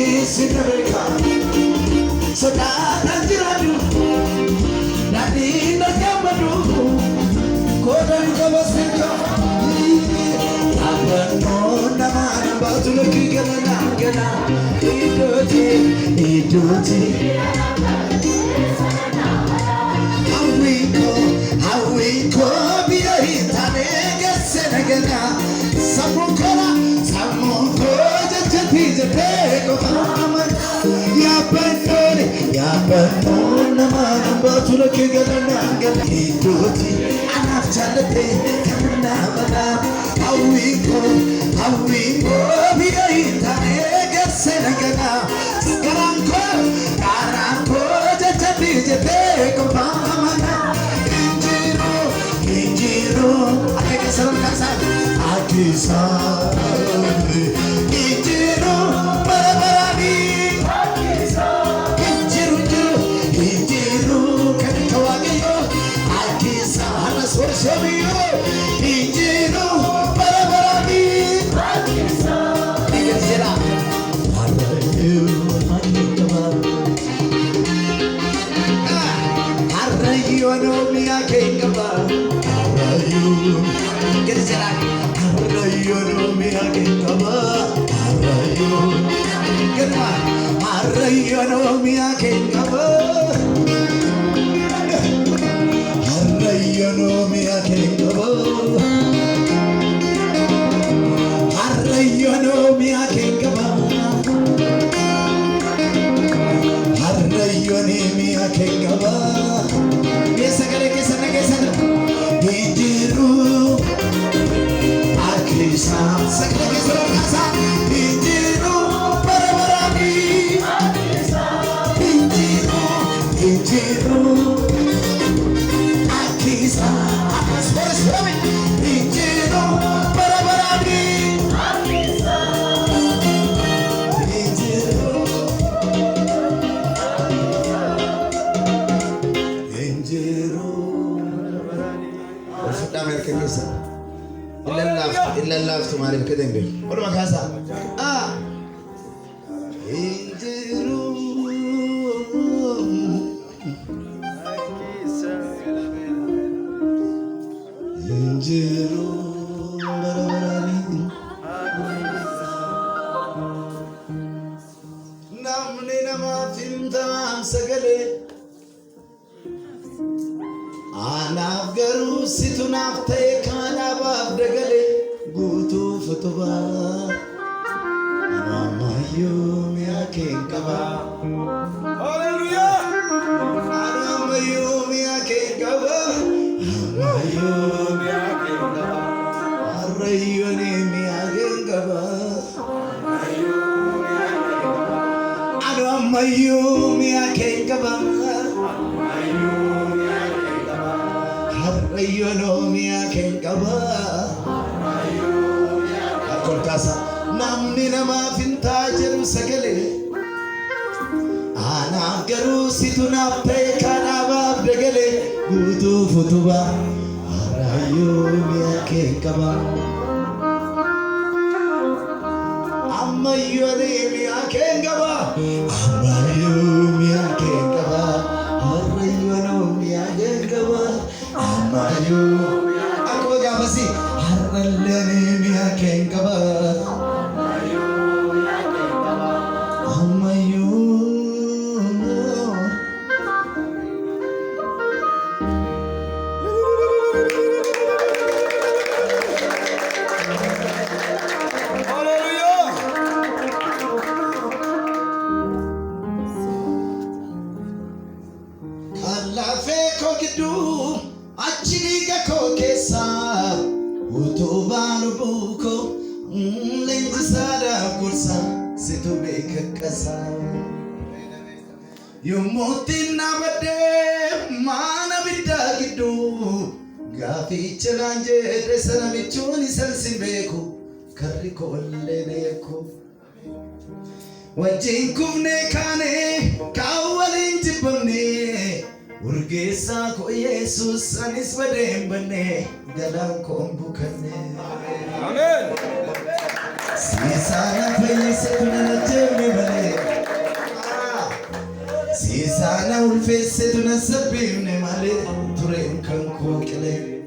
Sinabeka Sodana Jiradu Nadina Yamadu Kodan Kabasika Abano Namana Batula Kigana Gana Idoti How we go Be a hit and get Senagana Samukora Pizza peg of Haman, Yapatona, but to the king of the Nagan, he do it, and after the day, how we go, be a hit and get Senagana, Karanko, the pizza peg of Haman, Injiro, I guess I'm Allah तुम्हारे के देंगे और मखासा namni nama fintam sagale anaaf garuu situ naaf ta'e kanaaf dagale guutuu futuba amayyuu mi'a keekaba hallelujah amayyuu mi'a keekaba amayyuu mi'a keekaba arrayyuni mi'a keekaba amayyuu mi'a keekaba arrayyuni mi'a keekaba namni nama finta jiru sagale anaaf garuu situ naaf ta'e kanaaf dagale guutuu futuba arayyuu mi'a keekaba ammayyuu mi'a keekaba ammayyuu mi'a keekaba arayyuu mi'a keekaba ammayyuu akkuma gaafasi har'allee mi'a keekaba Yumutina bade mana bidagidu gafi chalanje desana michuni salsimbeku kariko ollebeku wajinkumne kane kawalin jibne urgesa ko Jesus anis badembane galan ko mbukane amen sisana payse tunana jemme bale Si sana ulfesse tu nasabine male turem kan ko kele